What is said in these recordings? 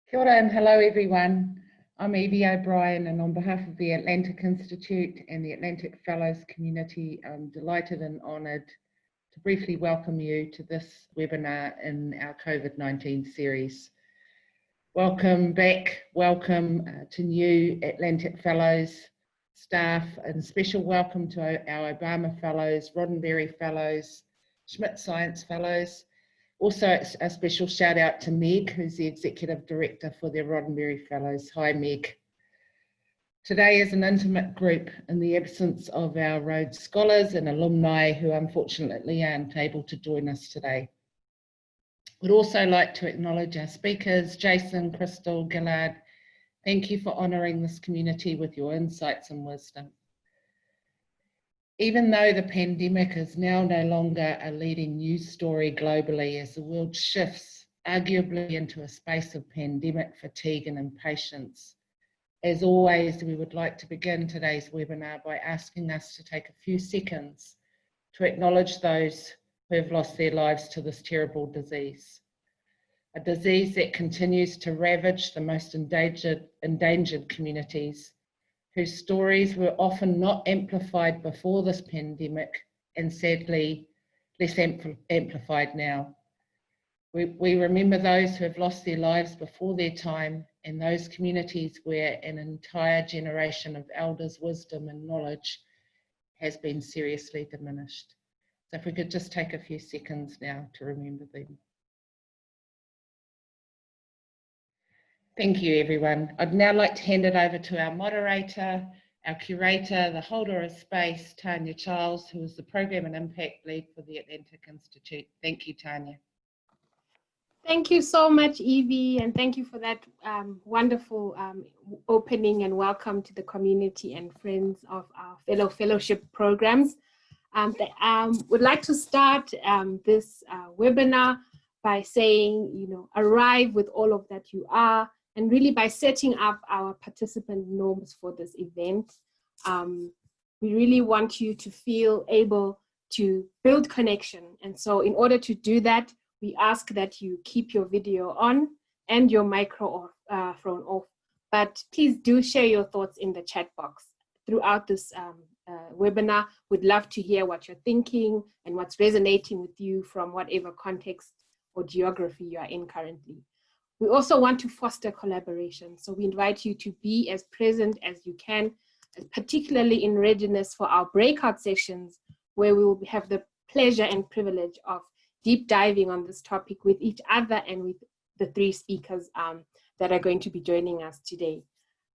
Kia ora and hello everyone. I'm Evie O'Brien, and on behalf of the Atlantic Institute and the Atlantic Fellows community, I'm delighted and honoured to briefly welcome you to this webinar in our COVID-19 series. Welcome back, welcome to new Atlantic Fellows staff, and special welcome to our Obama Fellows, Roddenberry Fellows, Schmidt Science Fellows. Also, a special shout out to Meg, who's the Executive Director for the Roddenberry Fellows. Hi, Meg. Today is an intimate group in the absence of our Rhodes Scholars and alumni who unfortunately aren't able to join us today. We'd also like to acknowledge our speakers, Jason, Crystal, Gillard. Thank you for honouring this community with your insights and wisdom. Even though the pandemic is now no longer a leading news story globally as the world shifts arguably into a space of pandemic fatigue and impatience, as always, we would like to begin today's webinar by asking us to take a few seconds to acknowledge those who have lost their lives to this terrible disease. A disease that continues to ravage the most endangered communities, whose stories were often not amplified before this pandemic and sadly less amplified now. We remember those who have lost their lives before their time and those communities where an entire generation of elders' wisdom and knowledge has been seriously diminished. So if we could just take a few seconds now to remember them. Thank you, everyone. I'd now like to hand it over to our moderator, our curator, the holder of space, Tanya Charles, who is the Program and Impact Lead for the Atlantic Institute. Thank you, Tanya. Thank you so much, Evie, and thank you for that wonderful opening and welcome to the community and friends of our fellowship programs. Would like to start this webinar by saying, arrive with all of that you are, and really by setting up our participant norms for this event. We really want you to feel able to build connection. And so in order to do that, we ask that you keep your video on and your microphone off. But please do share your thoughts in the chat box throughout this webinar. We'd love to hear what you're thinking and what's resonating with you from whatever context or geography you are in currently. We also want to foster collaboration. So we invite you to be as present as you can, particularly in readiness for our breakout sessions, where we will have the pleasure and privilege of deep diving on this topic with each other and with the three speakers that are going to be joining us today.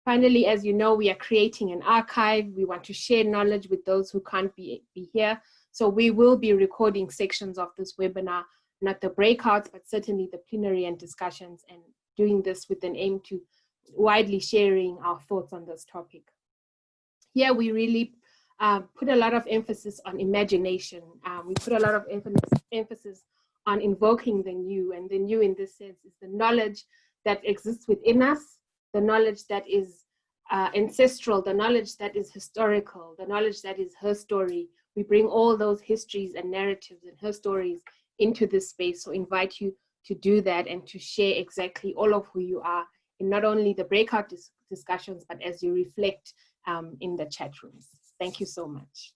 Finally, as you know, we are creating an archive. We want to share knowledge with those who can't be here. So we will be recording sections of this webinar, not the breakouts, but certainly the plenary and discussions, and doing this with an aim to widely sharing our thoughts on this topic. Here we really put a lot of emphasis on imagination. We put a lot of emphasis on invoking the new, and the new in this sense is the knowledge that exists within us, the knowledge that is ancestral, the knowledge that is historical, the knowledge that is her story. We bring all those histories and narratives and her stories into this space. So invite you to do that and to share exactly all of who you are in not only the breakout discussions, but as you reflect in the chat rooms. Thank you so much.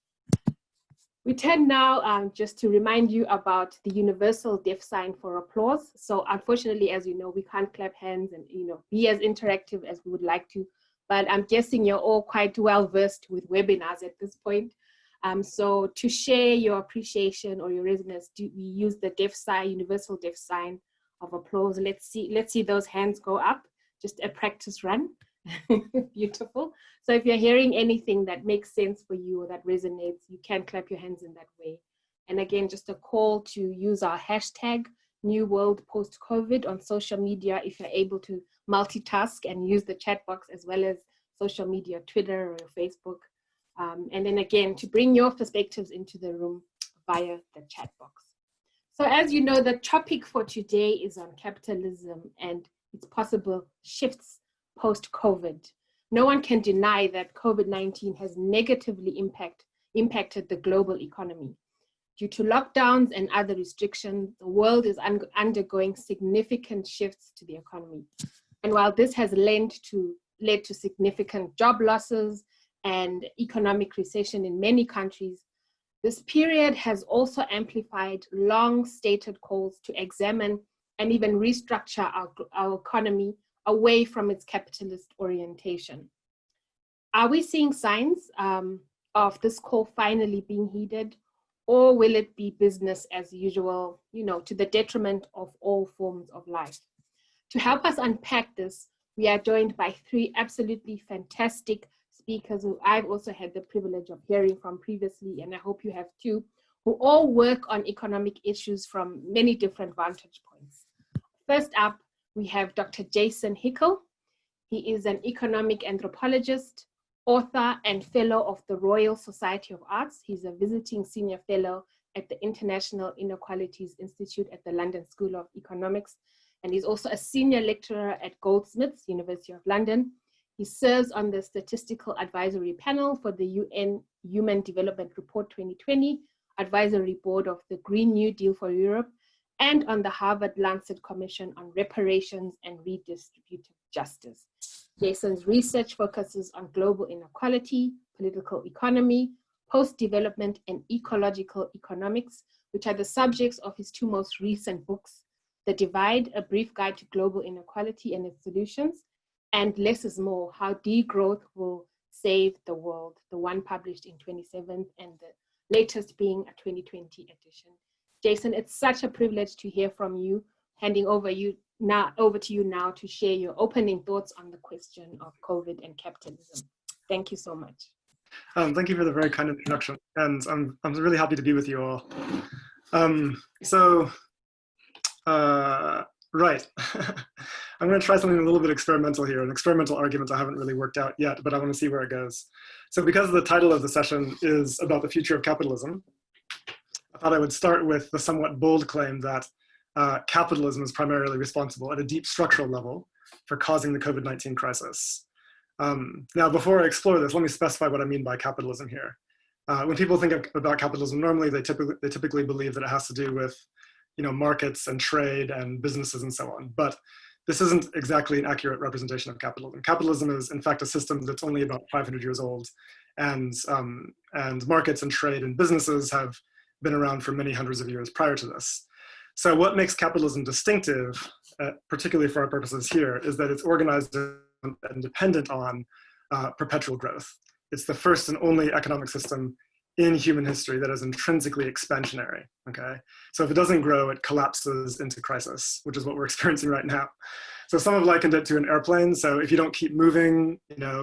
We turn now just to remind you about the universal deaf sign for applause. So unfortunately, as you know, we can't clap hands and be as interactive as we would like to, but I'm guessing you're all quite well versed with webinars at this point. So to share your appreciation or your resonance, we use the deaf sign, universal deaf sign of applause. Let's see those hands go up. Just a practice run. Beautiful. So if you're hearing anything that makes sense for you or that resonates, you can clap your hands in that way. And again, just a call to use our hashtag New World Post COVID on social media if you're able to multitask and use the chat box as well as social media, Twitter or Facebook. And then again, to bring your perspectives into the room via the chat box. So as you know, the topic for today is on capitalism and its possible shifts post-COVID. No one can deny that COVID-19 has negatively impacted the global economy. Due to lockdowns and other restrictions, the world is undergoing significant shifts to the economy. And while this has led to significant job losses and economic recession in many countries, this period has also amplified long-stated calls to examine and even restructure our economy away from its capitalist orientation. Are we seeing signs of this call finally being heeded, or will it be business as usual, to the detriment of all forms of life? To help us unpack this, we are joined by three absolutely fantastic speakers who I've also had the privilege of hearing from previously, and I hope you have too, who all work on economic issues from many different vantage points. First up, we have Dr. Jason Hickle. He is an economic anthropologist, author, and fellow of the Royal Society of Arts. He's a visiting senior fellow at the International Inequalities Institute at the London School of Economics, and he's also a senior lecturer at Goldsmiths, University of London. He serves on the Statistical Advisory Panel for the UN Human Development Report 2020, Advisory Board of the Green New Deal for Europe, and on the Harvard Lancet Commission on Reparations and Redistributive Justice. Jason's research focuses on global inequality, political economy, post-development, and ecological economics, which are the subjects of his two most recent books, The Divide, A Brief Guide to Global Inequality and Its Solutions, and Less is More, How Degrowth Will Save the World, the one published in 2017 and the latest being a 2020 edition. Jason, it's such a privilege to hear from you. Handing over to you now to share your opening thoughts on the question of COVID and capitalism. Thank you so much. Thank you for the very kind introduction, and I'm really happy to be with you all. Right. I'm going to try something a little bit experimental here, an experimental argument I haven't really worked out yet, but I want to see where it goes. So because the title of the session is about the future of capitalism, I thought I would start with the somewhat bold claim that capitalism is primarily responsible at a deep structural level for causing the COVID-19 crisis. Now, before I explore this, let me specify what I mean by capitalism here. When people think about capitalism, normally they typically believe that it has to do with markets and trade and businesses and so on. But this isn't exactly an accurate representation of capitalism. Capitalism is, in fact, a system that's only about 500 years old, and markets and trade and businesses have been around for many hundreds of years prior to this. So what makes capitalism distinctive, particularly for our purposes here, is that it's organized and dependent on perpetual growth. It's the first and only economic system in human history that is intrinsically expansionary, okay? So if it doesn't grow, it collapses into crisis, which is what we're experiencing right now. So some have likened it to an airplane. So if you don't keep moving,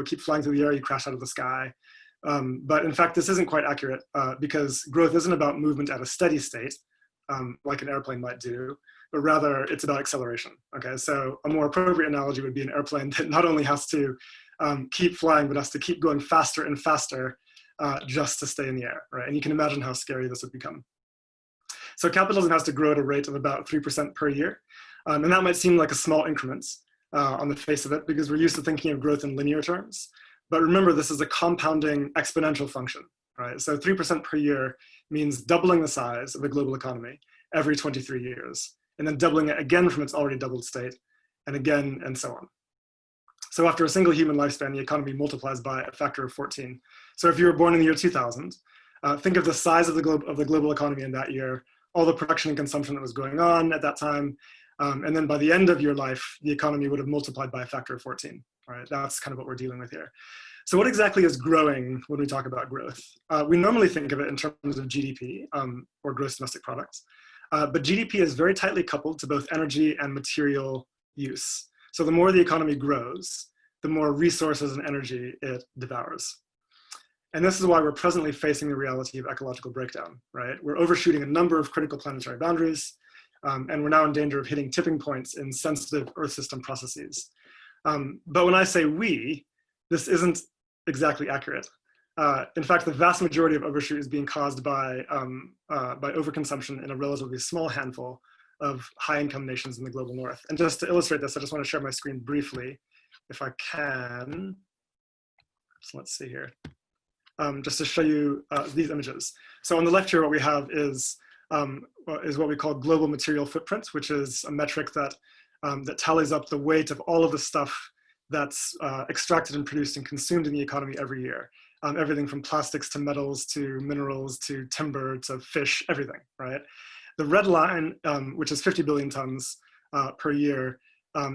keep flying through the air, you crash out of the sky. But in fact, this isn't quite accurate because growth isn't about movement at a steady state, like an airplane might do, but rather it's about acceleration, okay? So a more appropriate analogy would be an airplane that not only has to keep flying, but has to keep going faster and faster just to stay in the air, right? And you can imagine how scary this would become. So capitalism has to grow at a rate of about 3% per year. And that might seem like a small increment on the face of it, because we're used to thinking of growth in linear terms. But remember, this is a compounding exponential function, right? So 3% per year means doubling the size of the global economy every 23 years, and then doubling it again from its already doubled state, and again, and so on. So after a single human lifespan, the economy multiplies by a factor of 14. So if you were born in the year 2000, think of the size of the global economy in that year, all the production and consumption that was going on at that time, and then by the end of your life, the economy would have multiplied by a factor of 14, right? That's kind of what we're dealing with here. So what exactly is growing when we talk about growth? We normally think of it in terms of GDP, or gross domestic products, but GDP is very tightly coupled to both energy and material use. So the more the economy grows, the more resources and energy it devours. And this is why we're presently facing the reality of ecological breakdown, right? We're overshooting a number of critical planetary boundaries, and we're now in danger of hitting tipping points in sensitive Earth system processes. But when I say we, this isn't exactly accurate. In fact, the vast majority of overshoot is being caused by overconsumption in a relatively small handful of high-income nations in the global north. And just to illustrate this, I just want to share my screen briefly, if I can. So let's see here. Just to show you these images. So on the left here, what we have is what we call global material footprint, which is a metric that that tallies up the weight of all of the stuff that's extracted and produced and consumed in the economy every year. Everything from plastics to metals to minerals to timber to fish, everything, right? The red line, which is 50 billion tons per year,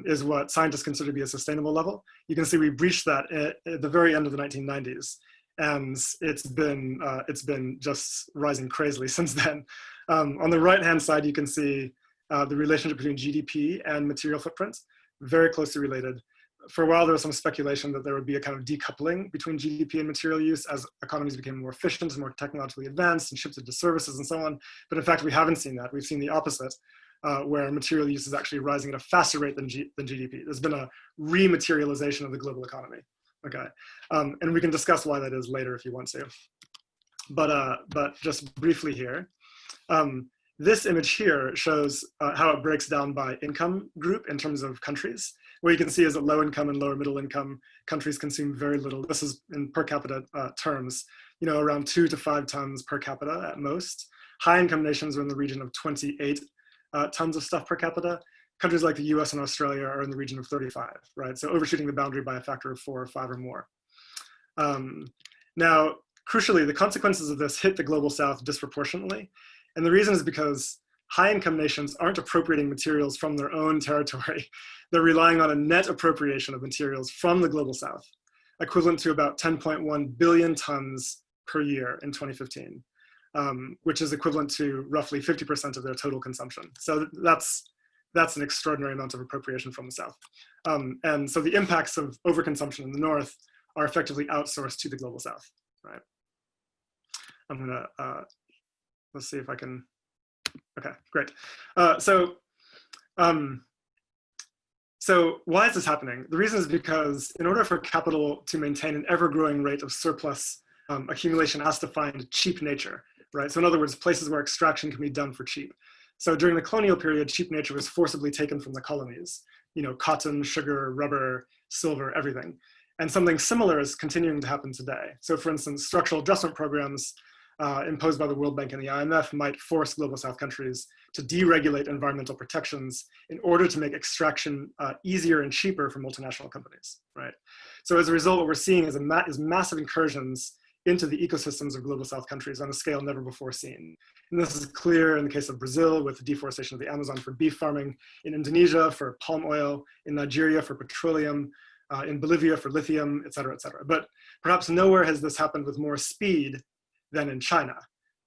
is what scientists consider to be a sustainable level. You can see we breached that at the very end of the 1990s, and it's been just rising crazily since then. On the right-hand side, you can see the relationship between GDP and material footprint, very closely related. For a while, there was some speculation that there would be a kind of decoupling between GDP and material use as economies became more efficient and more technologically advanced and shifted to services and so on. But in fact, we haven't seen that. We've seen the opposite, where material use is actually rising at a faster rate than GDP. There's been a rematerialization of the global economy. Okay, and we can discuss why that is later if you want to. But just briefly here, this image here shows how it breaks down by income group in terms of countries. What you can see is that low income and lower middle income countries consume very little. This is in per capita terms, you know, around 2 to 5 tons per capita at most. High income nations are in the region of 28 tons of stuff per capita. Countries like the US and Australia are in the region of 35, right? So overshooting the boundary by a factor of 4 or 5 or more. Now, crucially, the consequences of this hit the global South disproportionately. And the reason is because high-income nations aren't appropriating materials from their own territory. They're relying on a net appropriation of materials from the global South, equivalent to about 10.1 billion tons per year in 2015, which is equivalent to roughly 50% of their total consumption. So that's an extraordinary amount of appropriation from the South. And so the impacts of overconsumption in the North are effectively outsourced to the global South, right? I'm gonna, let's see if I can, okay, great. So why is this happening? The reason is because in order for capital to maintain an ever-growing rate of surplus accumulation has to find cheap nature, right? So in other words, places where extraction can be done for cheap. So during the colonial period, cheap nature was forcibly taken from the colonies, you know, cotton, sugar, rubber, silver, everything. And something similar is continuing to happen today. So for instance, structural adjustment programs imposed by the World Bank and the IMF might force global South countries to deregulate environmental protections in order to make extraction easier and cheaper for multinational companies, right? So as a result, what we're seeing is massive incursions into the ecosystems of global South countries on a scale never before seen. And this is clear in the case of Brazil with the deforestation of the Amazon for beef farming, in Indonesia for palm oil, in Nigeria for petroleum, in Bolivia for lithium, et cetera, et cetera. But perhaps nowhere has this happened with more speed than in China,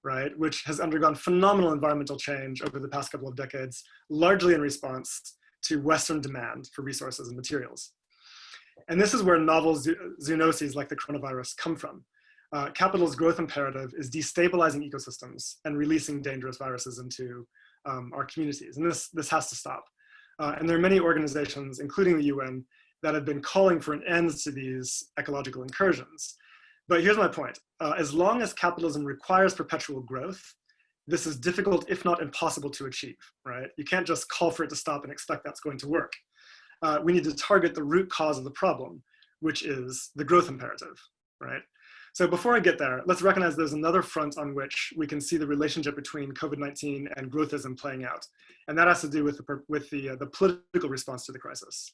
right? Which has undergone phenomenal environmental change over the past couple of decades, largely in response to Western demand for resources and materials. And this is where novel zoonoses like the coronavirus come from. Capital's growth imperative is destabilizing ecosystems and releasing dangerous viruses into our communities. And this has to stop. And there are many organizations, including the UN, that have been calling for an end to these ecological incursions. But here's my point. As long as capitalism requires perpetual growth, this is difficult, if not impossible to achieve, right? You can't just call for it to stop and expect that's going to work. We need to target the root cause of the problem, which is the growth imperative, right? So before I get there, let's recognize there's another front on which we can see the relationship between COVID-19 and growthism playing out. And that has to do with the political response to the crisis.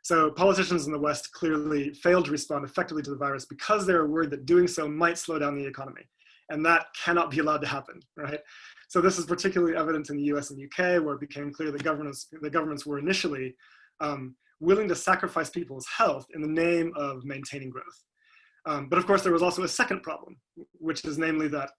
So politicians in the West clearly failed to respond effectively to the virus because they were worried that doing so might slow down the economy. And that cannot be allowed to happen, right? So this is particularly evident in the US and UK, where it became clear that the governments were initially willing to sacrifice people's health in the name of maintaining growth. But of course, there was also a second problem, which is namely that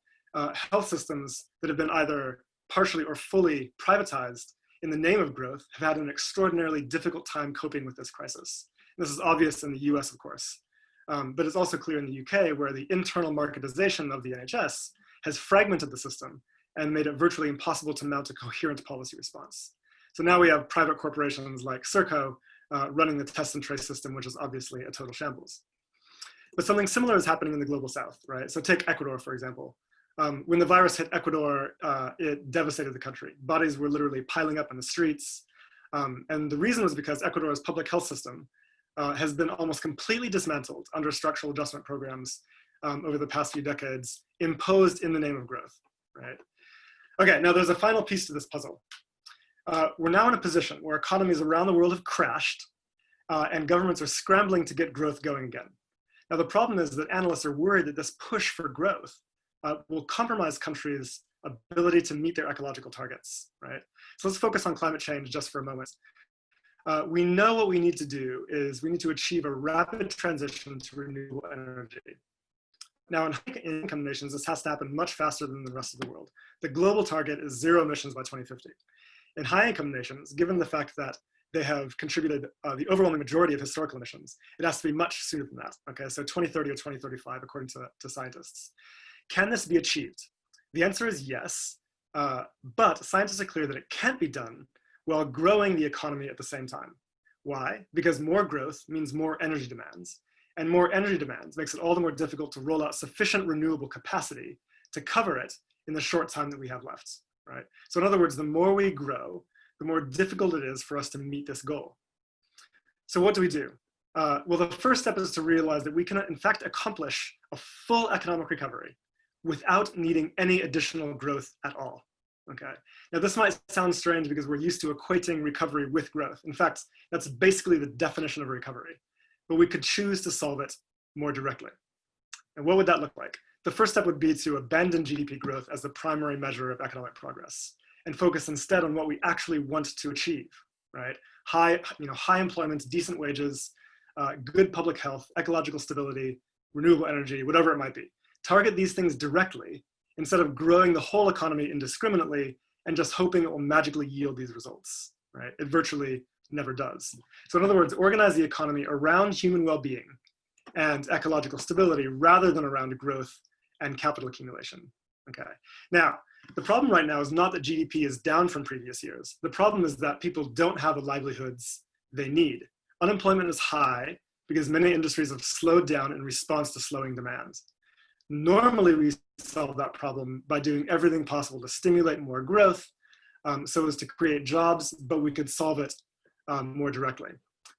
health systems that have been either partially or fully privatized in the name of growth have had an extraordinarily difficult time coping with this crisis. This is obvious in the US, of course, but it's also clear in the UK, where the internal marketization of the NHS has fragmented the system and made it virtually impossible to mount a coherent policy response. So now we have private corporations like Serco running the test and trace system, which is obviously a total shambles. But something similar is happening in the global South, right? So take Ecuador, for example. When the virus hit Ecuador, it devastated the country. Bodies were literally piling up in the streets. And the reason was because Ecuador's public health system has been almost completely dismantled under structural adjustment programs over the past few decades, imposed in the name of growth, right? Okay, now there's a final piece to this puzzle. we're now in a position where economies around the world have crashed and governments are scrambling to get growth going again. Now, the problem is that analysts are worried that this push for growth will compromise countries' ability to meet their ecological targets, right? So let's focus on climate change just for a moment. We know what we need to do is we need to achieve a rapid transition to renewable energy. Now, in high-income nations, this has to happen much faster than the rest of the world. The global target is 0 emissions by 2050. In high-income nations, given the fact that they have contributed the overwhelming majority of historical emissions, it has to be much sooner than that, okay? So 2030 or 2035, according to scientists. Can this be achieved? The answer is yes, but scientists are clear that it can't be done while growing the economy at the same time. Why? Because more growth means more energy demands, and more energy demands makes it all the more difficult to roll out sufficient renewable capacity to cover it in the short time that we have left, right? So in other words, the more we grow, the more difficult it is for us to meet this goal. So what do we do? Well, the first step is to realize that we can in fact accomplish a full economic recovery without needing any additional growth at all, okay? Now this might sound strange because we're used to equating recovery with growth. In fact, that's basically the definition of recovery, but we could choose to solve it more directly. And what would that look like? The first step would be to abandon GDP growth as the primary measure of economic progress and focus instead on what we actually want to achieve, right? High employment, decent wages, good public health, ecological stability, renewable energy, whatever it might be. Target these things directly instead of growing the whole economy indiscriminately and just hoping it will magically yield these results, right? It virtually never does. So in other words, organize the economy around human well-being and ecological stability rather than around growth and capital accumulation, okay? Now, the problem right now is not that GDP is down from previous years. The problem is that people don't have the livelihoods they need. Unemployment is high because many industries have slowed down in response to slowing demand. Normally, we solve that problem by doing everything possible to stimulate more growth so as to create jobs, but we could solve it more directly.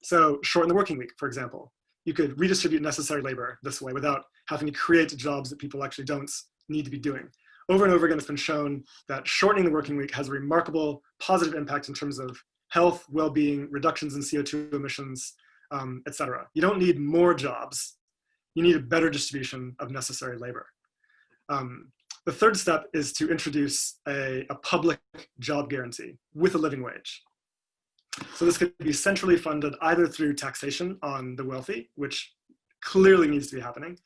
So shorten the working week, for example. You could redistribute necessary labor this way without having to create jobs that people actually don't need to be doing. Over and over again, it's been shown that shortening the working week has a remarkable positive impact in terms of health, well-being, reductions in CO2 emissions, et cetera. You don't need more jobs. You need a better distribution of necessary labor. The third step is to introduce a public job guarantee with a living wage. So this could be centrally funded either through taxation on the wealthy, which clearly needs to be happening,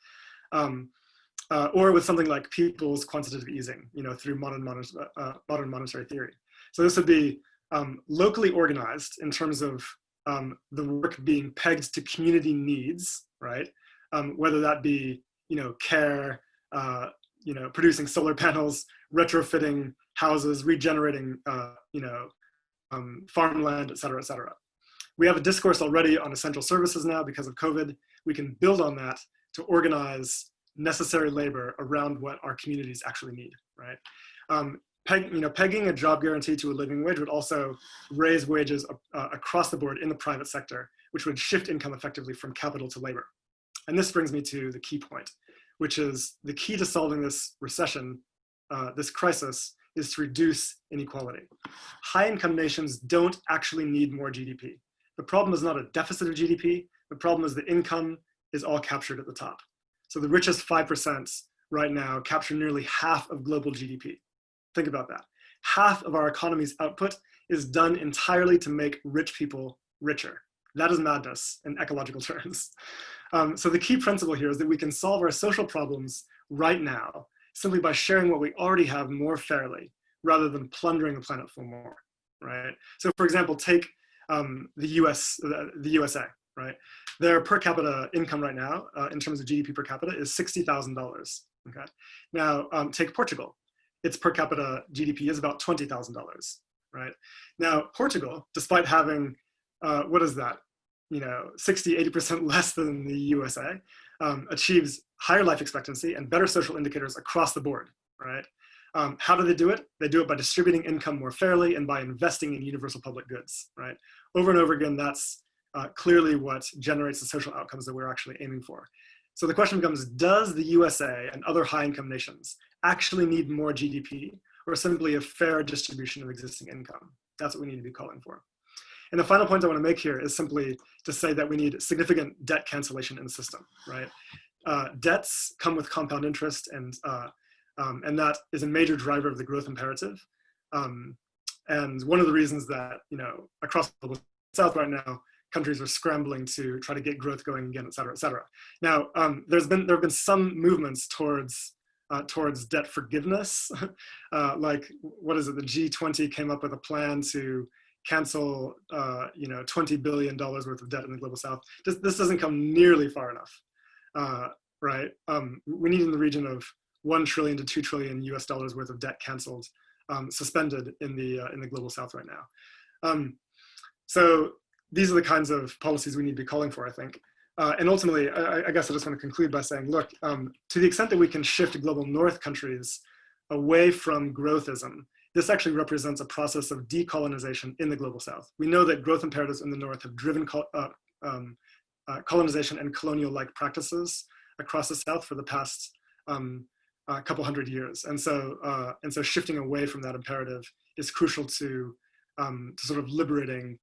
or with something like people's quantitative easing, through modern monetary theory. So this would be locally organized in terms of the work being pegged to community needs, right? Whether that be, care, producing solar panels, retrofitting houses, regenerating, farmland, et cetera, et cetera. We have a discourse already on essential services now because of COVID. We can build on that to organize necessary labor around what our communities actually need, right? Pegging a job guarantee to a living wage would also raise wages across the board in the private sector, which would shift income effectively from capital to labor. And this brings me to the key point, which is the key to solving this recession, this crisis, is to reduce inequality. High-income nations don't actually need more GDP. The problem is not a deficit of GDP. The problem is the income is all captured at the top. So the richest 5% right now capture nearly half of global GDP. Think about that. Half of our economy's output is done entirely to make rich people richer. That is madness in ecological terms. So the key principle here is that we can solve our social problems right now simply by sharing what we already have more fairly, rather than plundering the planet for more, right? So for example, take the USA, right? Their per capita income right now, in terms of GDP per capita, is $60,000, okay? Now, take Portugal. Its per capita GDP is about $20,000, right? Now, Portugal, despite having, 60–80% less than the USA, achieves higher life expectancy and better social indicators across the board, right? How do they do it? They do it by distributing income more fairly and by investing in universal public goods, right? Over and over again, that's clearly what generates the social outcomes that we're actually aiming for. So the question becomes, does the USA and other high-income nations actually need more GDP or simply a fair distribution of existing income? That's what we need to be calling for. And the final point I want to make here is simply to say that we need significant debt cancellation in the system, right? Debts come with compound interest, and that is a major driver of the growth imperative. And one of the reasons that, across the global South right now, countries are scrambling to try to get growth going again, et cetera, et cetera. Now, there have been some movements towards debt forgiveness. Like, what is it? The G20 came up with a plan to cancel, $20 billion worth of debt in the global South. This doesn't come nearly far enough, right? We need in the region of $1 trillion to $2 trillion US dollars worth of debt canceled, suspended in the global South right now. So these are the kinds of policies we need to be calling for, I think. And ultimately, I guess I just want to conclude by saying, look, to the extent that we can shift global North countries away from growthism, this actually represents a process of decolonization in the global South. We know that growth imperatives in the North have driven colonization and colonial-like practices across the South for the past couple hundred years. And so shifting away from that imperative is crucial to sort of liberating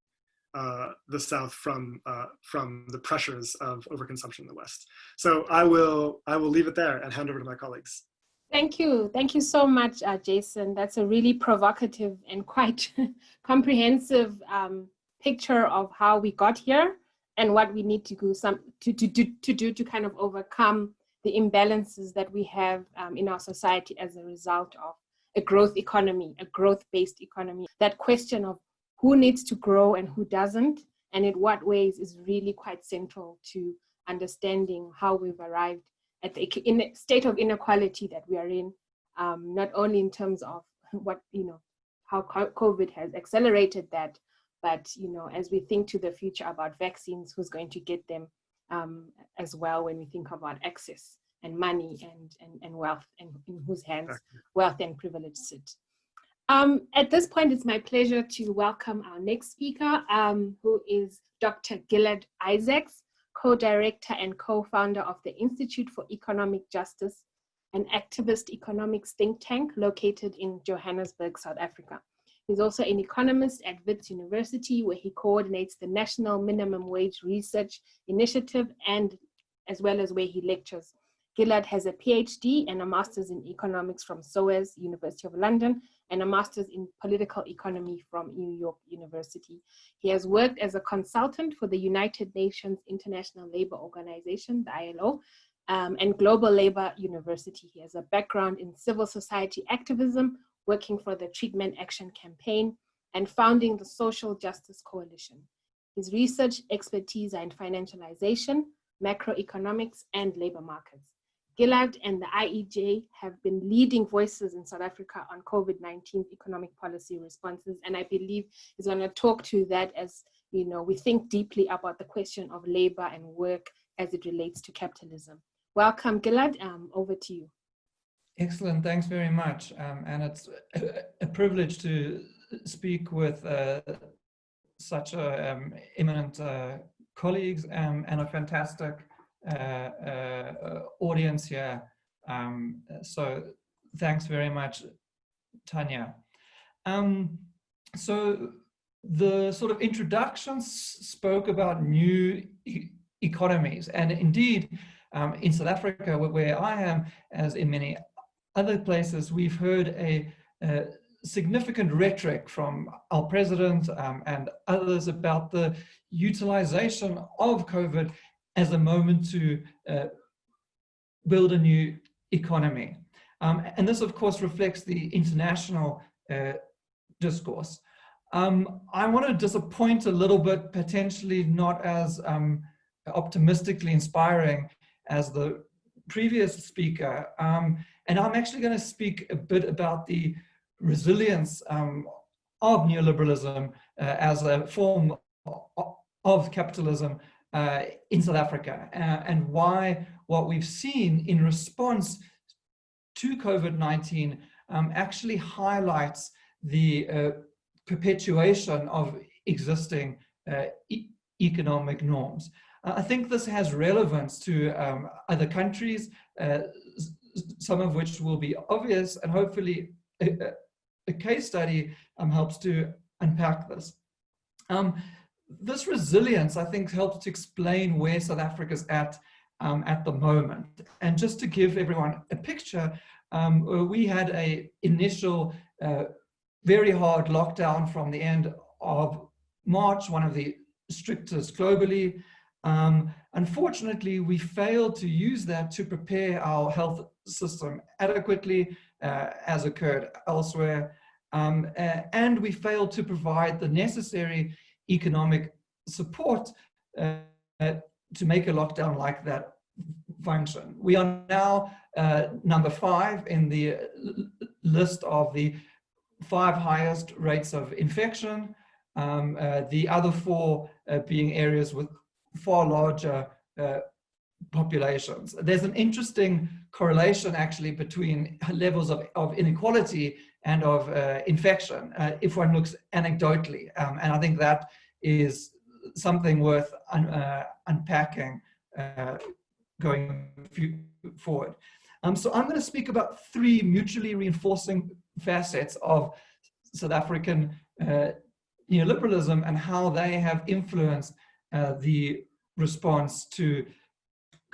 the South from the pressures of overconsumption in the West. So I will leave it there and hand over to my colleagues. Thank you so much, Jason. That's a really provocative and quite comprehensive picture of how we got here and what we need to do to kind of overcome the imbalances that we have in our society as a result of a growth economy, a growth-based economy. That question of who needs to grow and who doesn't, and in what ways, is really quite central to understanding how we've arrived at the state of inequality that we are in, not only in terms of how COVID has accelerated that, but as we think to the future about vaccines, who's going to get them as well, when we think about access and money and wealth, and in whose hands wealth and privilege sit. At this point, it's my pleasure to welcome our next speaker, who is Dr. Gillard Isaacs, co-director and co-founder of the Institute for Economic Justice, an activist economics think tank located in Johannesburg, South Africa. He's also an economist at Wits University, where he coordinates the National Minimum Wage Research Initiative, and as well as where he lectures. Gillard has a PhD and a master's in economics from SOAS, University of London, and a master's in political economy from New York University. He has worked as a consultant for the United Nations International Labour Organization, the ILO, and Global Labour University. He has a background in civil society activism, working for the Treatment Action Campaign, and founding the Social Justice Coalition. His research expertise are in financialization, macroeconomics, and labor markets. Gillard and the IEJ have been leading voices in South Africa on COVID-19 economic policy responses, and I believe he's going to talk to that as we think deeply about the question of labor and work as it relates to capitalism. Welcome, Gillard. Over to you. Excellent. Thanks very much. And it's a privilege to speak with such eminent colleagues and a fantastic audience here. So thanks very much, Tanya. So the sort of introductions spoke about new economies, and indeed in South Africa, where I am, as in many other places, we've heard a significant rhetoric from our president and others about the utilization of COVID as a moment to build a new economy. And this, of course, reflects the international discourse. I want to disappoint a little bit, potentially not as optimistically inspiring as the previous speaker. And I'm actually going to speak a bit about the resilience of neoliberalism as a form of capitalism in South Africa, and why what we've seen in response to COVID-19 actually highlights the perpetuation of existing economic norms. I think this has relevance to other countries, some of which will be obvious, and hopefully a case study helps to unpack this. This resilience, I think, helps to explain where South Africa's at the moment. And just to give everyone a picture, we had an initial very hard lockdown from the end of March, one of the strictest globally. Unfortunately, we failed to use that to prepare our health system adequately, as occurred elsewhere. And we failed to provide the necessary economic support to make a lockdown like that function. We are now number 5 in the list of the 5 highest rates of infection, the other 4 being areas with far larger populations. There's an interesting correlation actually between levels of inequality and of infection, if one looks anecdotally, and I think that is something worth unpacking going forward. So I'm going to speak about 3 mutually reinforcing facets of South African neoliberalism and how they have influenced the response to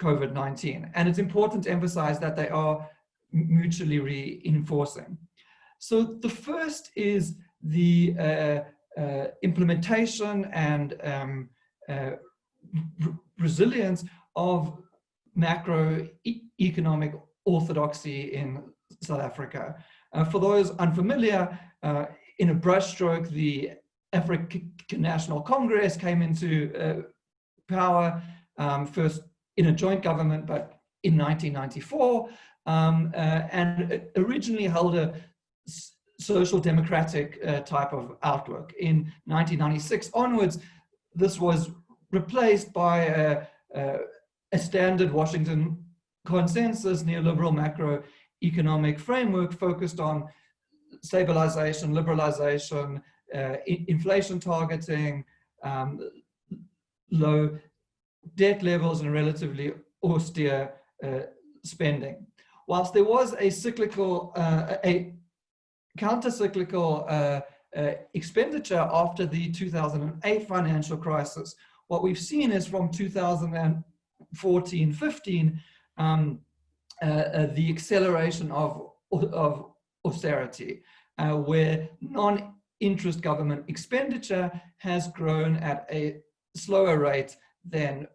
COVID-19. And it's important to emphasize that they are mutually reinforcing. So the first is the implementation and resilience of macroeconomic orthodoxy in South Africa. For those unfamiliar, in a brushstroke, the African National Congress came into power first in a joint government, but in 1994, and originally held a social democratic type of outlook. In 1996 onwards, this was replaced by a standard Washington consensus neoliberal macroeconomic framework focused on stabilization, liberalization, inflation targeting, low debt levels, and relatively austere spending. Whilst there was a cyclical, a counter-cyclical expenditure after the 2008 financial crisis, what we've seen is from 2014-15, the acceleration of austerity, where non-interest government expenditure has grown at a slower rate than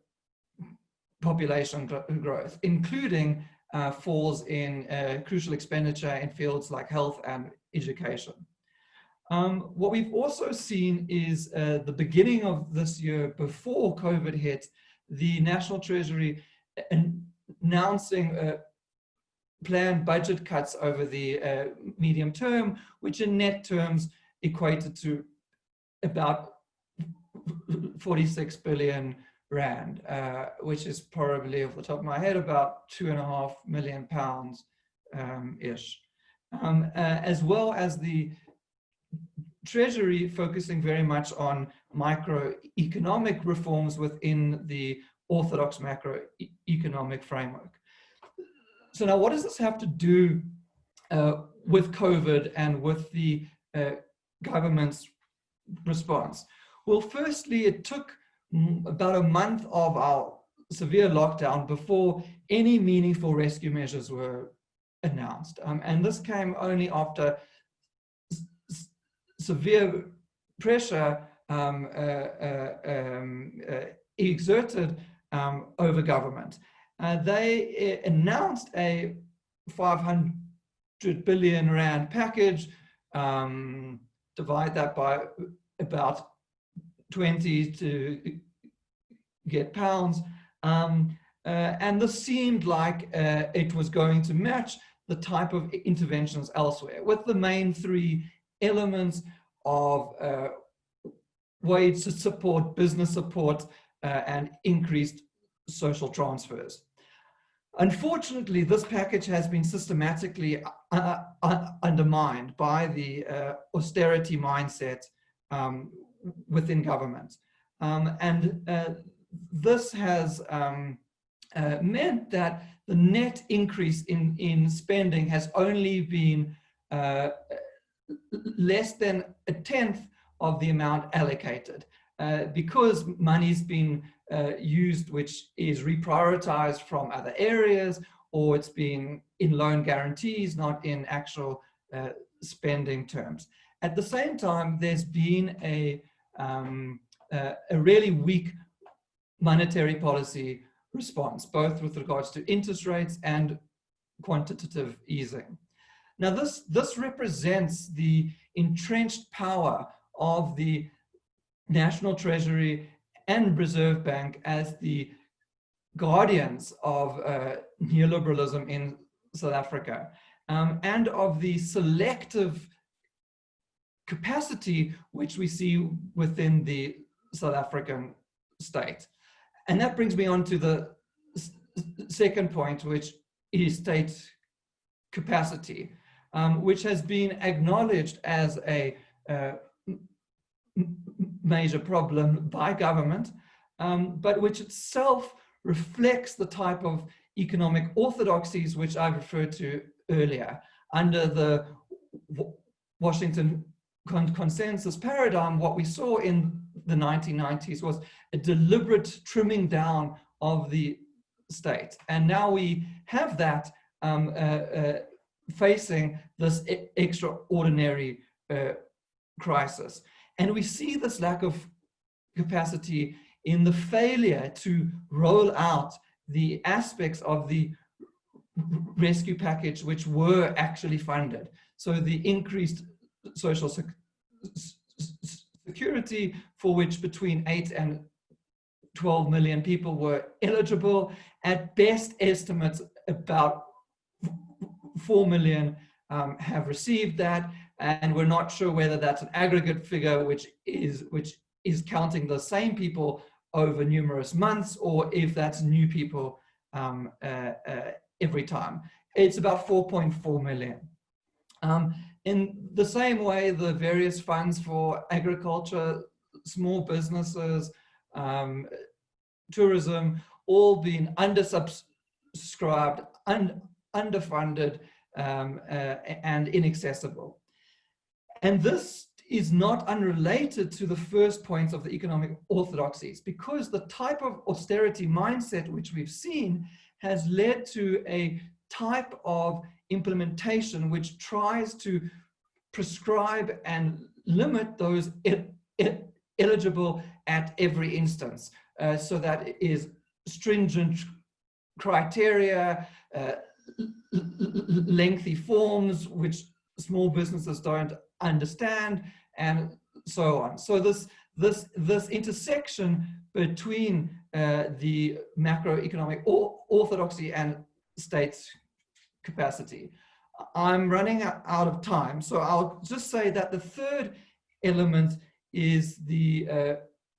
population growth, including falls in crucial expenditure in fields like health and education. What we've also seen is the beginning of this year, before COVID hit, the National Treasury announcing planned budget cuts over the medium term, which in net terms equated to about 46 billion rand, which is probably, off the top of my head, about £2.5 million ish, as well as the Treasury focusing very much on microeconomic reforms within the orthodox macroeconomic framework. So now, what does this have to do with COVID and with the government's response? Well, firstly, it took about a month of our severe lockdown before any meaningful rescue measures were announced. And this came only after severe pressure exerted over government. They announced a 500 billion rand package, divide that by about 20 to get pounds, and this seemed like it was going to match the type of interventions elsewhere, with the main 3 elements of wage support, business support, and increased social transfers. Unfortunately, this package has been systematically undermined by the austerity mindset within government. And this has meant that the net increase in spending has only been less than a tenth of the amount allocated. Because money's been used, which is reprioritized from other areas, or it's being in loan guarantees, not in actual spending terms. At the same time, there's been a really weak monetary policy response, both with regards to interest rates and quantitative easing. Now, this represents the entrenched power of the National Treasury and Reserve Bank as the guardians of neoliberalism in South Africa, and of the selective capacity which we see within the South African state. And that brings me on to the second point, which is state capacity, which has been acknowledged as a major problem by government, but which itself reflects the type of economic orthodoxies which I referred to earlier. Under the Washington consensus paradigm, what we saw in the 1990s was a deliberate trimming down of the state. And now we have that facing this extraordinary crisis. And we see this lack of capacity in the failure to roll out the aspects of the rescue package which were actually funded. So the increased social security, for which between 8 and 12 million people were eligible. At best estimates, about 4 million have received that, and we're not sure whether that's an aggregate figure which is counting the same people over numerous months, or if that's new people every time. It's about 4.4 million. In the same way, the various funds for agriculture, small businesses, tourism, all being undersubscribed, underfunded, and inaccessible. And this is not unrelated to the first points of the economic orthodoxies, because the type of austerity mindset which we've seen has led to a type of implementation which tries to prescribe and limit those eligible at every instance. So that it is stringent criteria, lengthy forms which small businesses don't understand, and so on. So this intersection between the macroeconomic orthodoxy and state capacity. I'm running out of time, so I'll just say that the third element is the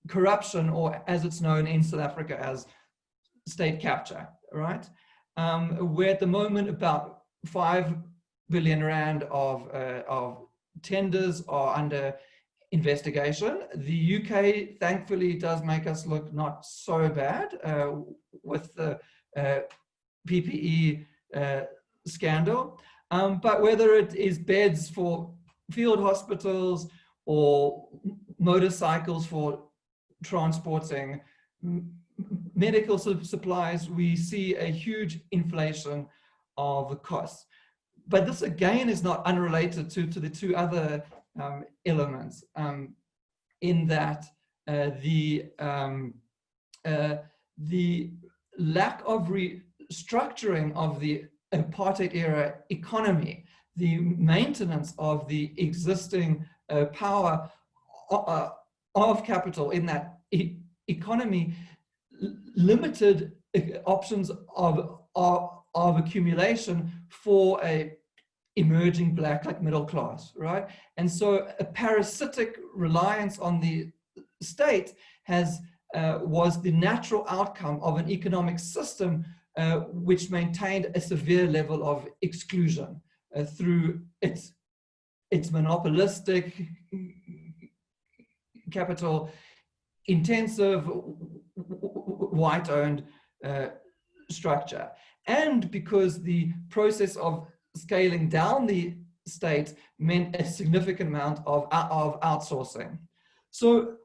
corruption, or as it's known in South Africa as state capture, right? Where at the moment about 5 billion rand of tenders are under investigation. The UK thankfully does make us look not so bad with the PPE scandal, but whether it is beds for field hospitals or motorcycles for transporting medical supplies, we see a huge inflation of the costs. But this again is not unrelated to the two other elements, in that the lack of restructuring of the apartheid era economy, the maintenance of the existing power of capital in that economy, limited options of accumulation for a emerging black middle class, right? And so a parasitic reliance on the state was the natural outcome of an economic system which maintained a severe level of exclusion through its monopolistic, capital intensive, white-owned structure. And because the process of scaling down the state meant a significant amount of outsourcing. So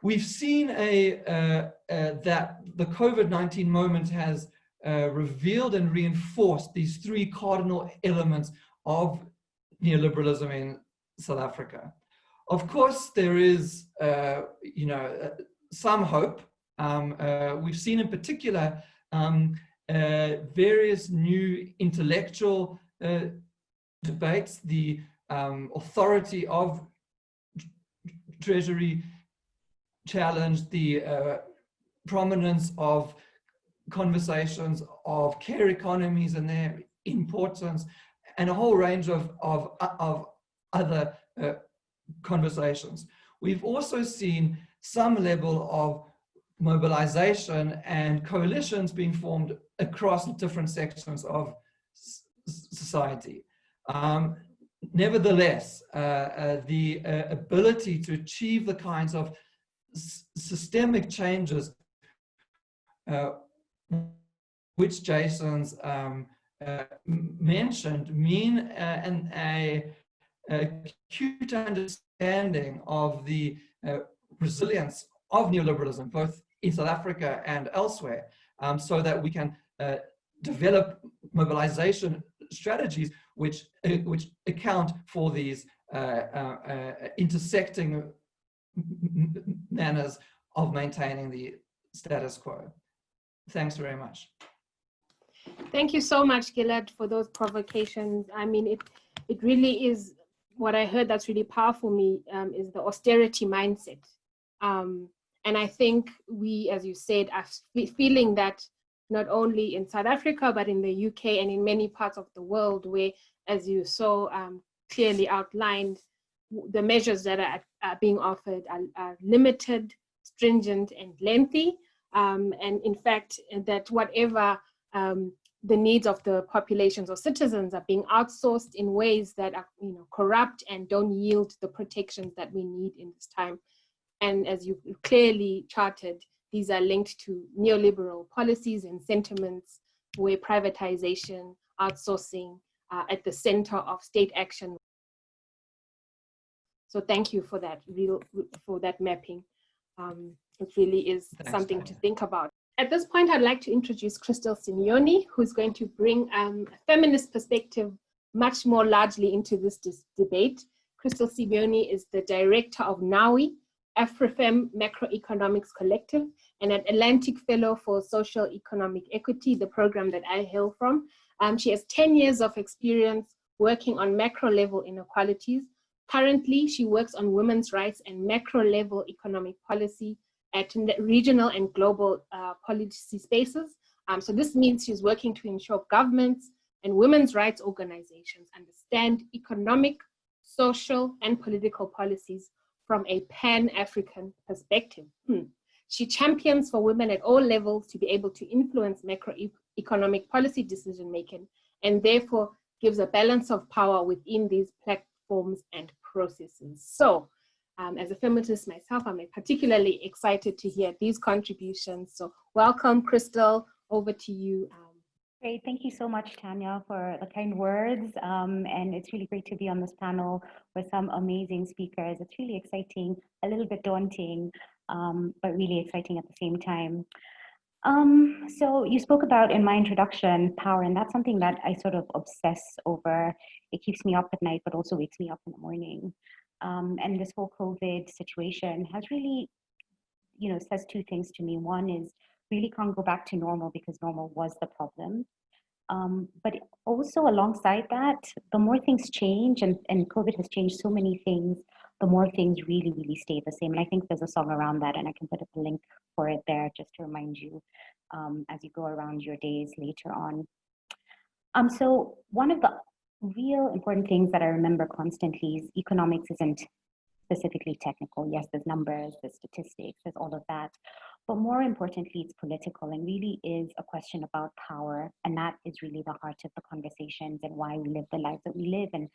we've seen that the COVID-19 moment has revealed and reinforced these three cardinal elements of neoliberalism in South Africa. Of course, there is, some hope. We've seen in particular various new intellectual debates, the authority of Treasury challenged, the prominence of conversations of care economies and their importance, and a whole range of other conversations. We've also seen some level of mobilization and coalitions being formed across different sections of society. Nevertheless, the ability to achieve the kinds of systemic changes which Jason's mentioned mean an acute understanding of the resilience of neoliberalism, both in South Africa and elsewhere, so that we can develop mobilization strategies which account for these intersecting manners of maintaining the status quo. Thanks very much. Thank you so much, Gilad, for those provocations. I mean, it really is, what I heard that's really powerful me is the austerity mindset. And I think we, as you said, are feeling that not only in South Africa, but in the UK and in many parts of the world where, as you so clearly outlined, the measures that are being offered are limited, stringent, and lengthy. And in fact, that whatever the needs of the populations or citizens are being outsourced in ways that are corrupt and don't yield the protections that we need in this time. And as you clearly charted, these are linked to neoliberal policies and sentiments where privatization, outsourcing are at the center of state action. So thank you for that, for that mapping. It really is something to think about. At this point, I'd like to introduce Crystal Sibioni, who's going to bring a feminist perspective much more largely into this debate. Crystal Sibioni is the director of NAWI, Afrofem Macroeconomics Collective, and an Atlantic Fellow for Social Economic Equity, the program that I hail from. She has 10 years of experience working on macro level inequalities. Currently, she works on women's rights and macro level economic policy at regional and global policy spaces. So this means she's working to ensure governments and women's rights organizations understand economic, social, and political policies from a Pan-African perspective. She champions for women at all levels to be able to influence macroeconomic policy decision-making, and therefore gives a balance of power within these platforms and processes. So, as a feminist myself, I'm particularly excited to hear these contributions. So welcome, Crystal, over to you. Great, thank you so much, Tanya, for the kind words. And it's really great to be on this panel with some amazing speakers. It's really exciting, a little bit daunting, but really exciting at the same time. So you spoke about in my introduction, power, and that's something that I sort of obsess over. It keeps me up at night, but also wakes me up in the morning. And this whole COVID situation has really, says two things to me. One is really can't go back to normal because normal was the problem. But also alongside that, the more things change, and COVID has changed so many things, the more things really, really stay the same. And I think there's a song around that, and I can put up a link for it there just to remind you as you go around your days later on. So one of the real important things that I remember constantly is economics isn't specifically technical. Yes, there's numbers, there's statistics, there's all of that. But more importantly, it's political and really is a question about power. And that is really the heart of the conversations and why we live the lives that we live and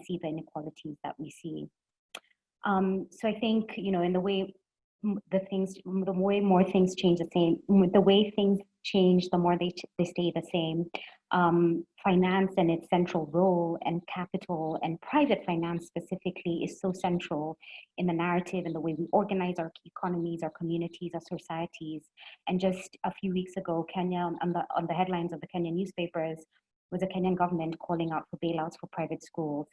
see the inequalities that we see. So I think, in the way the way more things change the same, the way things change, the more they stay the same. finance and its central role, and capital and private finance specifically, is so central in the narrative and the way we organize our economies, our communities, our societies. And just a few weeks ago, Kenya, on the headlines of the Kenyan newspapers, was the Kenyan government calling out for bailouts for private schools,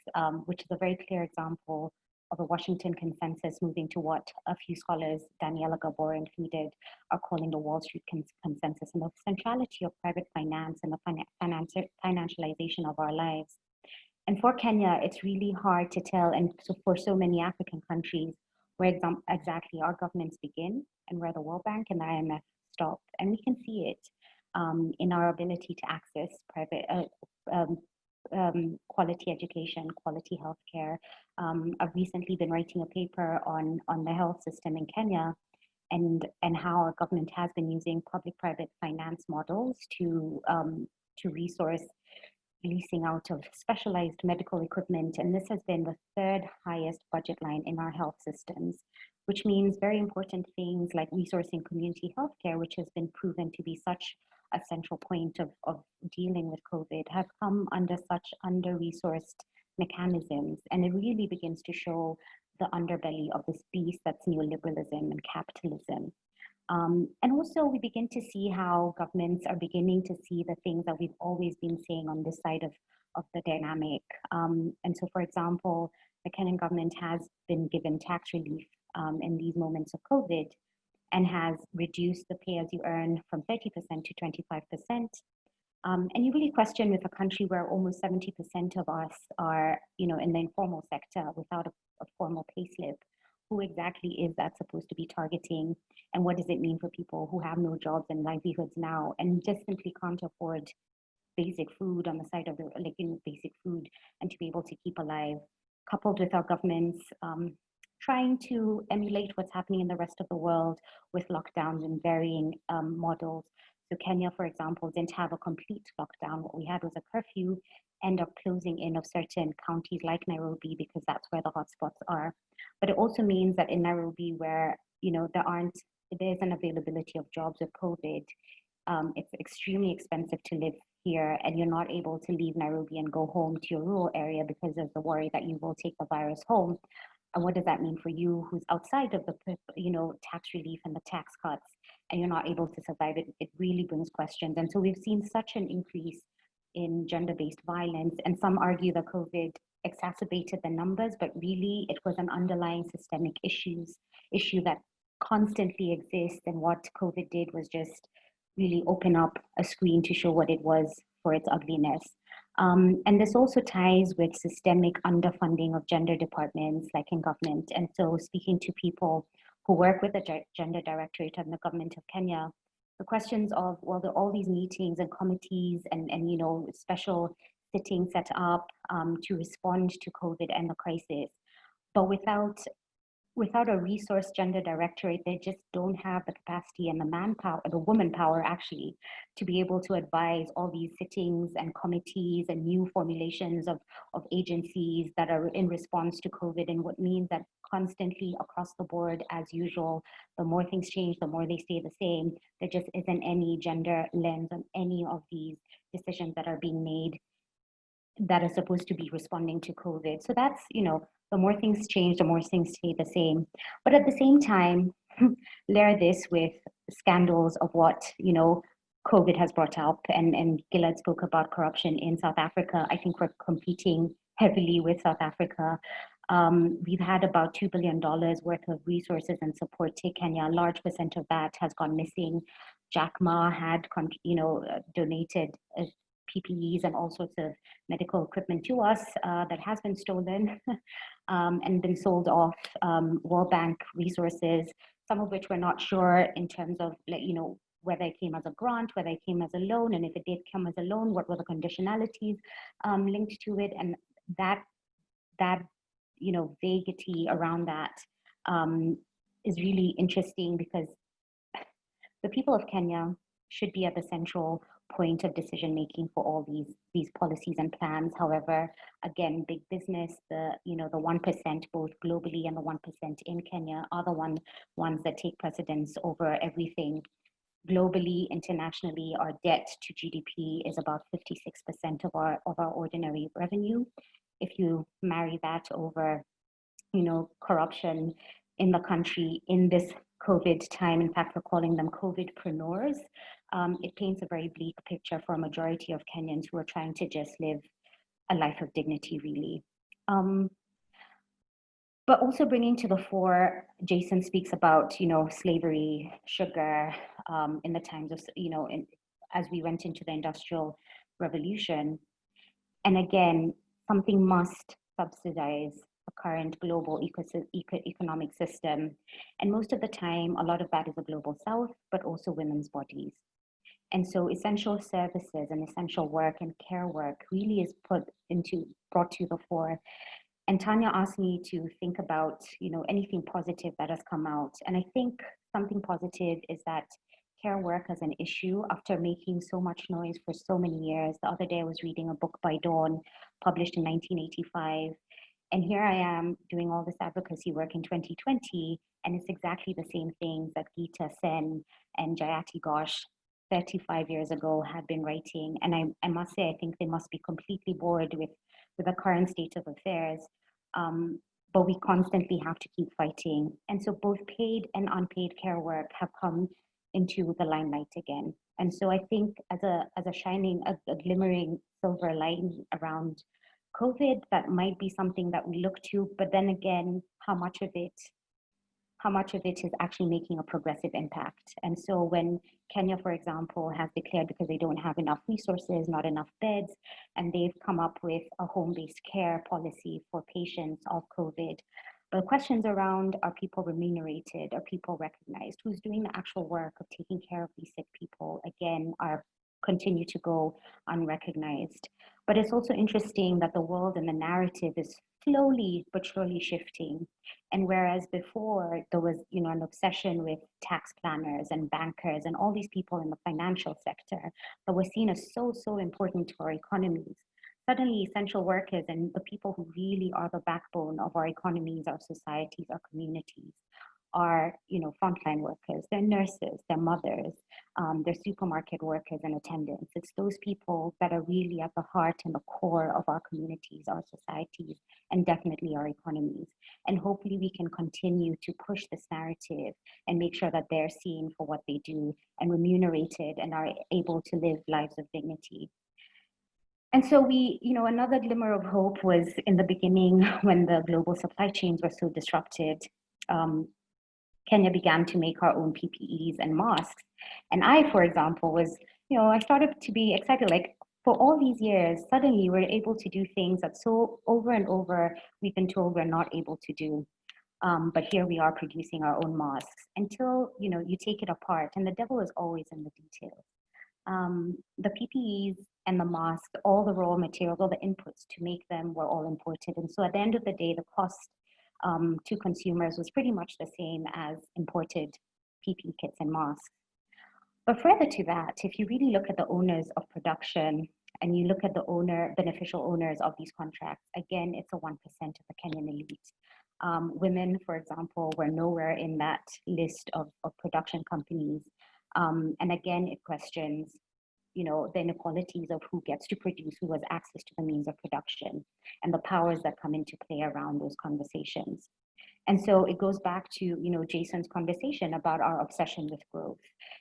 which is a very clear example of a Washington consensus moving to what a few scholars, Daniela Gabor included, are calling the Wall Street consensus, and the centrality of private finance and the financialization of our lives. And for Kenya, it's really hard to tell, and so for so many African countries, where exactly our governments begin and where the World Bank and the IMF stop. And we can see it in our ability to access private quality education, quality healthcare. I've recently been writing a paper on the health system in Kenya, and how our government has been using public-private finance models to resource leasing out of specialized medical equipment. And this has been the third highest budget line in our health systems, which means very important things like resourcing community healthcare, which has been proven to be such a central point of dealing with COVID, have come under such under-resourced mechanisms. And it really begins to show the underbelly of this beast that's neoliberalism and capitalism. And also we begin to see how governments are beginning to see the things that we've always been saying on this side of the dynamic. And so, for example, the Kenyan government has been given tax relief in these moments of COVID, and has reduced the pay-as-you-earn from 30% to 25%. And you really question, with a country where almost 70% of us are, in the informal sector without a formal payslip, who exactly is that supposed to be targeting, and what does it mean for people who have no jobs and livelihoods now and just simply can't afford basic food on the side of basic food, and to be able to keep alive, coupled with our governments trying to emulate what's happening in the rest of the world with lockdowns and varying models. So Kenya, for example, didn't have a complete lockdown. What we had was a curfew and a closing in of certain counties like Nairobi, because that's where the hotspots are. But it also means that in Nairobi, where there's an availability of jobs with COVID, it's extremely expensive to live here, and you're not able to leave Nairobi and go home to your rural area because there's the worry that you will take the virus home. And what does that mean for you, who's outside of the tax relief and the tax cuts, and you're not able to survive it? It really brings questions. And so we've seen such an increase in gender-based violence, and some argue that COVID exacerbated the numbers, but really it was an underlying systemic issue that constantly exists. And what COVID did was just really open up a screen to show what it was for its ugliness. And this also ties with systemic underfunding of gender departments, like in government. And so, speaking to people who work with the Gender Directorate in the government of Kenya, the questions of, well, there are all these meetings and committees and special sittings set up to respond to COVID and the crisis, but without a resource gender directorate, they just don't have the capacity and the manpower, the woman power actually, to be able to advise all these sittings and committees and new formulations of agencies that are in response to COVID. And what means that constantly across the board, as usual, the more things change, the more they stay the same. There just isn't any gender lens on any of these decisions that are being made that are supposed to be responding to COVID. So that's, the more things change, the more things stay the same. But at the same time, layer this with scandals of what, COVID has brought up, and Gilad spoke about corruption in South Africa. I think we're competing heavily with South Africa. We've had about $2 billion worth of resources and support to Kenya. A large percent of that has gone missing. Jack Ma had, donated PPEs and all sorts of medical equipment to us that has been stolen and been sold off. World Bank resources, some of which we're not sure in terms of, whether it came as a grant, whether it came as a loan, and if it did come as a loan, what were the conditionalities linked to it? And that vaguity around that is really interesting, because the people of Kenya should be at the central point of decision making for all these policies and plans. However, again, big business, the 1% both globally and the 1% in Kenya are the ones that take precedence over everything. globally, internationally, our debt to GDP is about 56% of our ordinary revenue. If you marry that over, corruption in the country in this COVID time, in fact, we're calling them COVIDpreneurs, it paints a very bleak picture for a majority of Kenyans who are trying to just live a life of dignity, really. But also bringing to the fore, Jason speaks about, slavery, sugar, in the times of, as we went into the Industrial Revolution. And again, something must subsidize the current global economic system. And most of the time, a lot of that is the global south, but also women's bodies. And so essential services and essential work and care work really is brought to the fore. And Tanya asked me to think about, anything positive that has come out. And I think something positive is that care work as an issue, after making so much noise for so many years. The other day I was reading a book by Dawn, published in 1985. And here I am doing all this advocacy work in 2020, and it's exactly the same things that Geeta Sen and Jayati Ghosh 35 years ago had been writing. And I must say, I think they must be completely bored with the current state of affairs. But we constantly have to keep fighting. And so both paid and unpaid care work have come into the limelight again. And so I think as a shining, a glimmering silver line around COVID, that might be something that we look to, but then again, how much of it is actually making a progressive impact. And so when Kenya, for example, has declared, because they don't have enough resources, not enough beds, and they've come up with a home-based care policy for patients of COVID. But questions around, are people remunerated? Are people recognized? Who's doing the actual work of taking care of these sick people, again, continue to go unrecognized. But it's also interesting that the world and the narrative is slowly but surely shifting. And whereas before there was, an obsession with tax planners and bankers and all these people in the financial sector that were seen as so important to our economies, suddenly essential workers and the people who really are the backbone of our economies, our societies, our communities are, frontline workers, they're nurses, they're mothers, they're supermarket workers and attendants. It's those people that are really at the heart and the core of our communities, our societies, and definitely our economies. And hopefully we can continue to push this narrative and make sure that they're seen for what they do and remunerated and are able to live lives of dignity. And so we, another glimmer of hope was in the beginning when the global supply chains were so disrupted. Kenya began to make our own PPEs and masks. And I, for example, was, I started to be excited, like for all these years, suddenly we're able to do things that so over and over we've been told we're not able to do. But here we are producing our own masks until, you take it apart, and the devil is always in the details. The PPEs and the masks, all the raw materials, all the inputs to make them were all imported. And so at the end of the day, the cost to consumers was pretty much the same as imported PPE kits and masks. But further to that, if you really look at the owners of production and you look at the beneficial owners of these contracts, again, it's a 1% of the Kenyan elite. Women, for example, were nowhere in that list of production companies. And again, it questions, the inequalities of who gets to produce, who has access to the means of production, and the powers that come into play around those conversations. And so it goes back to, Jason's conversation about our obsession with growth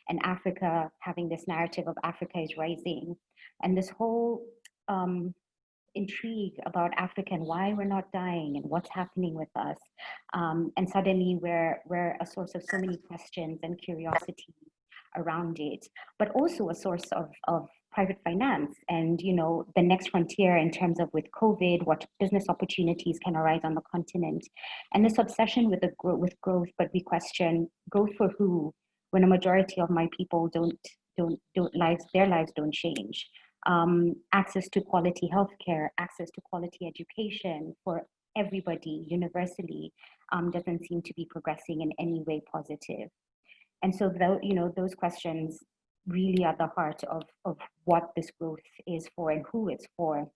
and Africa having this narrative of Africa is rising, and this whole intrigue about Africa and why we're not dying and what's happening with us. And suddenly we're a source of so many questions and curiosity around it, but also a source of private finance and, the next frontier in terms of with COVID, what business opportunities can arise on the continent. And this obsession with growth, but we question growth for who, when a majority of my people their lives don't change. Access to quality healthcare, access to quality education for everybody universally doesn't seem to be progressing in any way positive. And so, those questions really at the heart of what this growth is for and who it's for.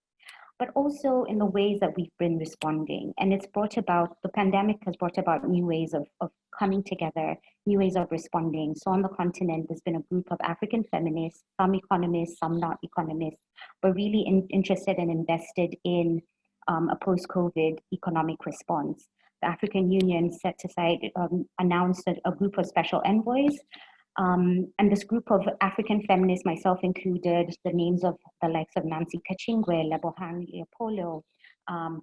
but also in the ways that we've been responding. And it's brought about, the pandemic has brought about new ways of coming together, new ways of responding. So on the continent, there's been a group of African feminists, some economists, some not economists, but really interested and invested in a post-COVID economic response. The African Union set aside, announced a group of special envoys. And this group of African feminists, myself included, the names of the likes of Nancy Kachingwe, Lebohang Leopolo,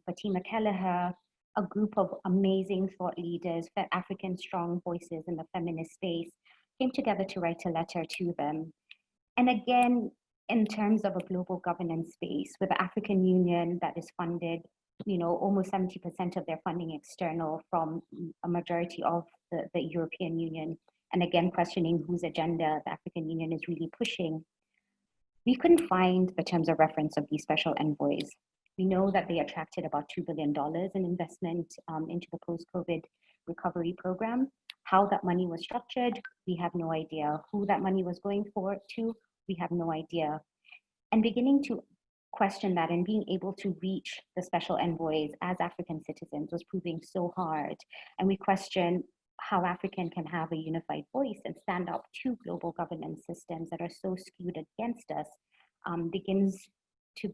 Fatima Kelleher, a group of amazing thought leaders, African strong voices in the feminist space, came together to write a letter to them. And again, in terms of a global governance space, with the African Union that is funded, almost 70% of their funding external from a majority of the European Union, and again, questioning whose agenda the African Union is really pushing, we couldn't find the terms of reference of these special envoys. We know that they attracted about $2 billion in investment into the post-COVID recovery program. How that money was structured, we have no idea. Who that money was going to, we have no idea. And beginning to question that and being able to reach the special envoys as African citizens was proving so hard. And we question how African can have a unified voice and stand up to global governance systems that are so skewed against us, begins to,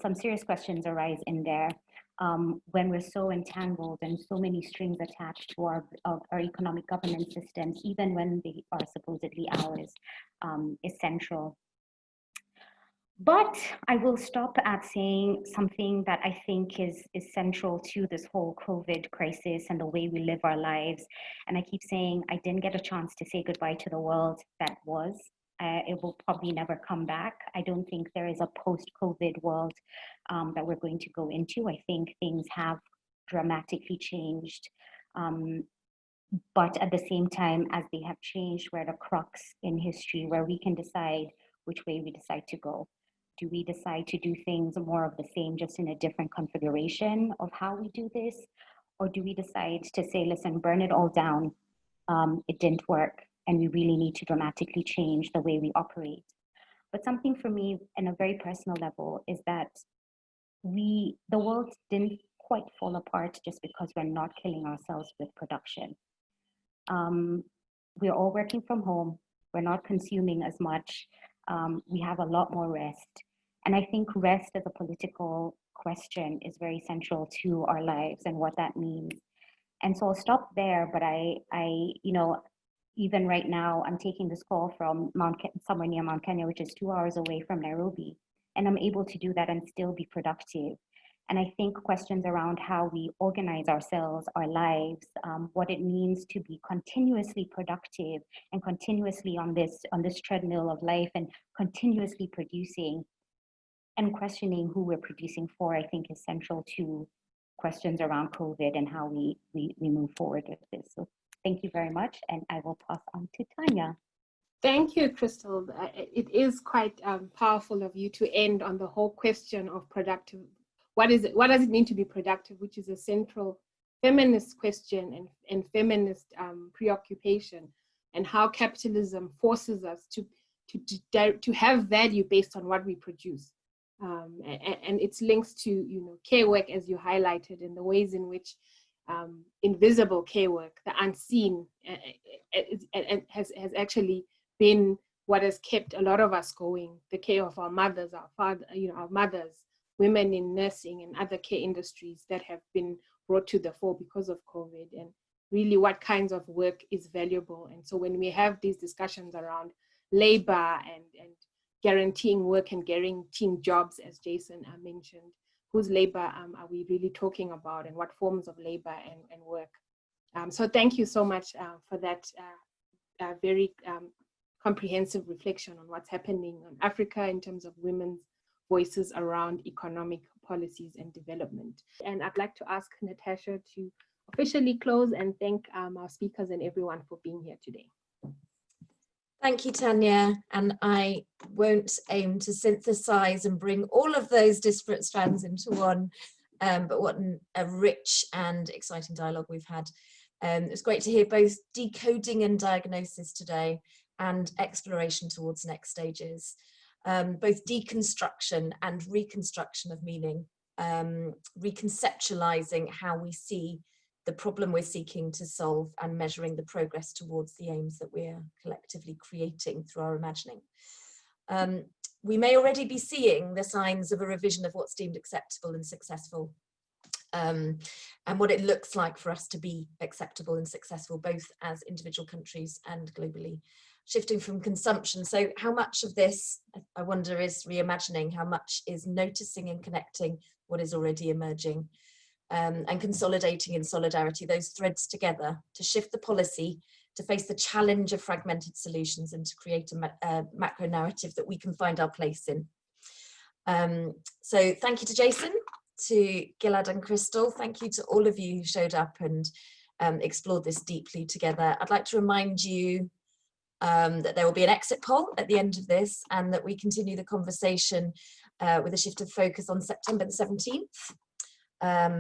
some serious questions arise in there when we're so entangled and so many strings attached to our economic governance systems, even when they are supposedly ours, is central. But I will stop at saying something that I think is central to this whole COVID crisis and the way we live our lives. And I keep saying I didn't get a chance to say goodbye to the world that was. It will probably never come back. I don't think there is a post-COVID world that we're going to go into. I think things have dramatically changed. But at the same time, as they have changed, we're at a crux in history where we can decide which way we decide to go. Do we decide to do things more of the same, just in a different configuration of how we do this? Or do we decide to say, listen, burn it all down. It didn't work. And we really need to dramatically change the way we operate. But something for me, on a very personal level, is that the world didn't quite fall apart just because we're not killing ourselves with production. We're all working from home. We're not consuming as much. We have a lot more rest. And I think rest as a political question is very central to our lives and what that means. And so I'll stop there, but I even right now, I'm taking this call from somewhere near Mount Kenya, which is 2 hours away from Nairobi. And I'm able to do that and still be productive. And I think questions around how we organize ourselves, our lives, what it means to be continuously productive and continuously on this treadmill of life and continuously producing and questioning who we're producing for, I think is central to questions around COVID and how we move forward with this. So thank you very much. And I will pass on to Tanya. Thank you, Crystal. It is quite powerful of you to end on the whole question of productive. What does it mean to be productive, which is a central feminist question and feminist preoccupation, and how capitalism forces us to have value based on what we produce. And it's links to care work, as you highlighted, in the ways in which invisible care work, the unseen, has actually been what has kept a lot of us going. The care of our mothers, our mothers, women in nursing and other care industries that have been brought to the fore because of COVID, and really what kinds of work is valuable. And so when we have these discussions around labor and guaranteeing work and guaranteeing jobs, as Jason mentioned, whose labor are we really talking about, and what forms of labor and work? So thank you so much for that very comprehensive reflection on what's happening in Africa in terms of women's voices around economic policies and development. And I'd like to ask Natasha to officially close and thank our speakers and everyone for being here today. Thank you, Tanya. And I won't aim to synthesize and bring all of those disparate strands into one, but what a rich and exciting dialogue we've had. It was great to hear both decoding and diagnosis today and exploration towards next stages. both deconstruction and reconstruction of meaning, reconceptualizing how we see the problem we're seeking to solve and measuring the progress towards the aims that we're collectively creating through our imagining. We may already be seeing the signs of a revision of what's deemed acceptable and successful, and what it looks like for us to be acceptable and successful, both as individual countries and globally. Shifting from consumption. So how much of this, I wonder, is reimagining? How much is noticing and connecting what is already emerging, and consolidating in solidarity those threads together to shift the policy, to face the challenge of fragmented solutions, and to create a macro narrative that we can find our place in. So thank you to Jason, to Gilad and Crystal. Thank you to all of you who showed up and explored this deeply together. I'd like to remind you that there will be an exit poll at the end of this, and that we continue the conversation with a shift of focus on September the 17th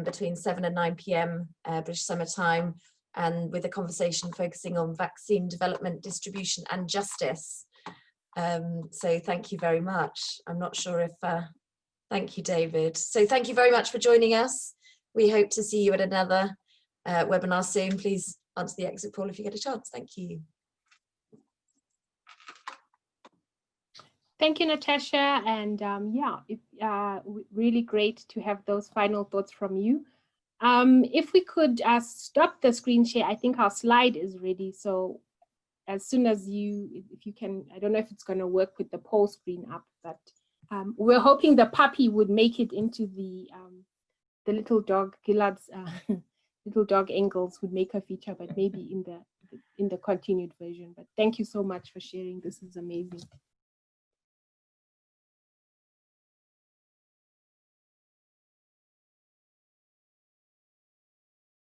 between 7 and 9 p.m. British Summer Time, and with a conversation focusing on vaccine development, distribution and justice. So thank you very much. I'm not sure if, thank you, David. So thank you very much for joining us. We hope to see you at another webinar soon. Please answer the exit poll if you get a chance. Thank you. Thank you, Natasha. And yeah, really great to have those final thoughts from you. If we could stop the screen share, I think our slide is ready. So as soon as if you can, I don't know if it's going to work with the poll screen up, but we're hoping the puppy would make it into the little dog, Gilad's little dog Engels would make a feature, but maybe in the continued version. But thank you so much for sharing. This is amazing.